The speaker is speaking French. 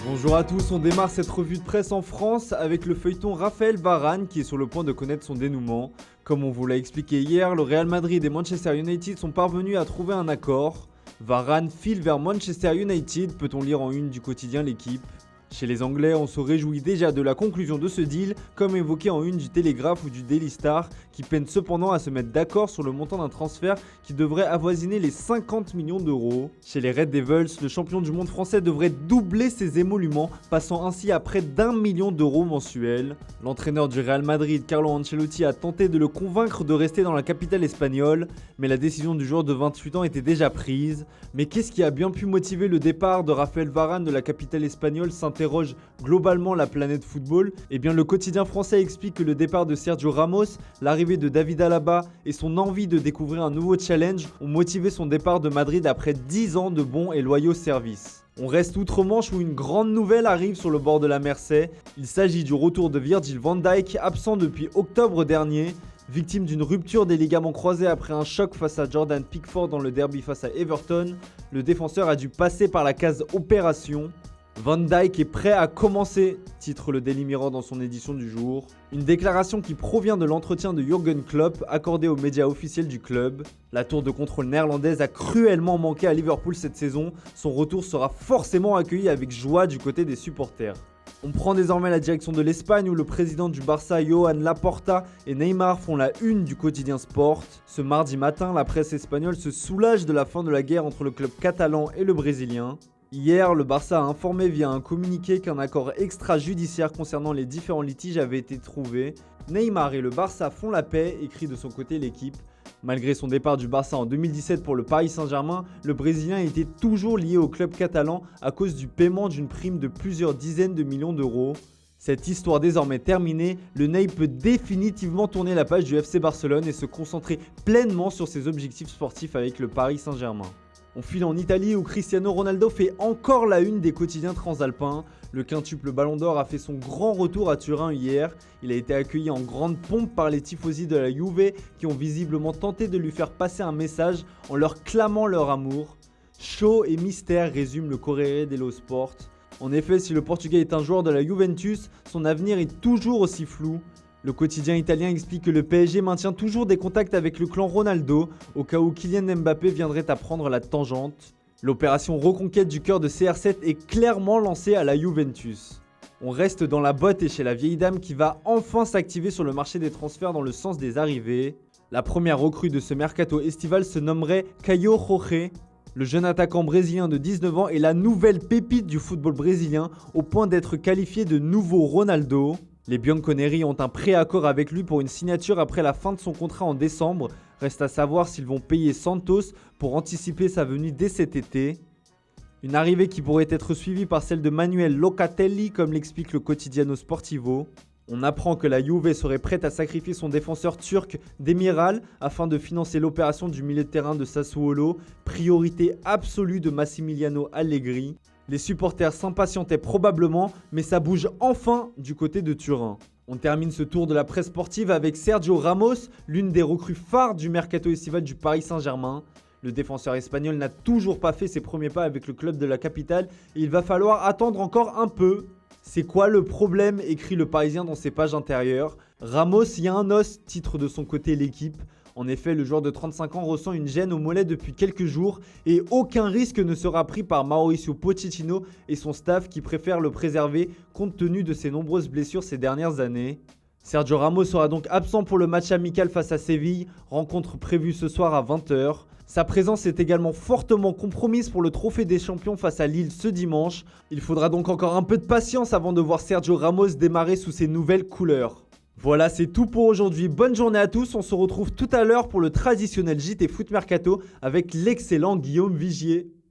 Bonjour à tous, on démarre cette revue de presse en France avec le feuilleton Raphaël Varane qui est sur le point de connaître son dénouement. Comme on vous l'a expliqué hier, le Real Madrid et Manchester United sont parvenus à trouver un accord. Varane file vers Manchester United, peut-on lire en une du quotidien L'Équipe. Chez les Anglais, on se réjouit déjà de la conclusion de ce deal, comme évoqué en une du Télégraphe ou du Daily Star, qui peinent cependant à se mettre d'accord sur le montant d'un transfert qui devrait avoisiner les 50 millions d'euros. Chez les Red Devils, le champion du monde français devrait doubler ses émoluments, passant ainsi à près d'1 million d'euros mensuels. L'entraîneur du Real Madrid, Carlo Ancelotti, a tenté de le convaincre de rester dans la capitale espagnole, mais la décision du joueur de 28 ans était déjà prise. Mais qu'est-ce qui a bien pu motiver le départ de Raphaël Varane de la capitale espagnole s'interroge globalement la planète football. Eh bien, le quotidien français explique que le départ de Sergio Ramos, l'arrivée de David Alaba et son envie de découvrir un nouveau challenge ont motivé son départ de Madrid après 10 ans de bons et loyaux services. On reste outre-Manche où une grande nouvelle arrive sur le bord de la Mersey. Il s'agit du retour de Virgil van Dijk, absent depuis octobre dernier. Victime d'une rupture des ligaments croisés après un choc face à Jordan Pickford dans le derby face à Everton, le défenseur a dû passer par la case opération. Van Dijk est prêt à commencer, titre le Daily Mirror dans son édition du jour. Une déclaration qui provient de l'entretien de Jürgen Klopp accordé aux médias officiels du club. La tour de contrôle néerlandaise a cruellement manqué à Liverpool cette saison. Son retour sera forcément accueilli avec joie du côté des supporters. On prend désormais la direction de l'Espagne où le président du Barça, Joan Laporta, et Neymar font la une du quotidien Sport. Ce mardi matin, la presse espagnole se soulage de la fin de la guerre entre le club catalan et le brésilien. Hier, le Barça a informé via un communiqué qu'un accord extrajudiciaire concernant les différents litiges avait été trouvé. Neymar et le Barça font la paix, écrit de son côté L'Équipe. Malgré son départ du Barça en 2017 pour le Paris Saint-Germain, le Brésilien était toujours lié au club catalan à cause du paiement d'une prime de plusieurs dizaines de millions d'euros. Cette histoire désormais terminée, le Ney peut définitivement tourner la page du FC Barcelone et se concentrer pleinement sur ses objectifs sportifs avec le Paris Saint-Germain. On file en Italie où Cristiano Ronaldo fait encore la une des quotidiens transalpins. Le quintuple Ballon d'Or a fait son grand retour à Turin hier. Il a été accueilli en grande pompe par les tifosi de la Juve qui ont visiblement tenté de lui faire passer un message en leur clamant leur amour. Show et mystère résume le Corriere dello Sport. En effet, si le Portugais est un joueur de la Juventus, son avenir est toujours aussi flou. Le quotidien italien explique que le PSG maintient toujours des contacts avec le clan Ronaldo, au cas où Kylian Mbappé viendrait à prendre la tangente. L'opération reconquête du cœur de CR7 est clairement lancée à la Juventus. On reste dans la botte et chez la vieille dame qui va enfin s'activer sur le marché des transferts dans le sens des arrivées. La première recrue de ce mercato estival se nommerait Caio Jorge. Le jeune attaquant brésilien de 19 ans est la nouvelle pépite du football brésilien au point d'être qualifié de nouveau Ronaldo. Les Bianconeri ont un préaccord avec lui pour une signature après la fin de son contrat en décembre. Reste à savoir s'ils vont payer Santos pour anticiper sa venue dès cet été. Une arrivée qui pourrait être suivie par celle de Manuel Locatelli comme l'explique le Quotidiano Sportivo. On apprend que la Juve serait prête à sacrifier son défenseur turc Demiral afin de financer l'opération du milieu de terrain de Sassuolo, priorité absolue de Massimiliano Allegri. Les supporters s'impatientaient probablement, mais ça bouge enfin du côté de Turin. On termine ce tour de la presse sportive avec Sergio Ramos, l'une des recrues phares du mercato estival du Paris Saint-Germain. Le défenseur espagnol n'a toujours pas fait ses premiers pas avec le club de la capitale et il va falloir attendre encore un peu. C'est quoi le problème ? Écrit le Parisien dans ses pages intérieures. Ramos, y a un os, titre de son côté L'Équipe. En effet, le joueur de 35 ans ressent une gêne au mollet depuis quelques jours et aucun risque ne sera pris par Mauricio Pochettino et son staff qui préfèrent le préserver compte tenu de ses nombreuses blessures ces dernières années. Sergio Ramos sera donc absent pour le match amical face à Séville, rencontre prévue ce soir à 20h. Sa présence est également fortement compromise pour le trophée des champions face à Lille ce dimanche. Il faudra donc encore un peu de patience avant de voir Sergio Ramos démarrer sous ses nouvelles couleurs. Voilà, c'est tout pour aujourd'hui. Bonne journée à tous. On se retrouve tout à l'heure pour le traditionnel JT Foot Mercato avec l'excellent Guillaume Vigier.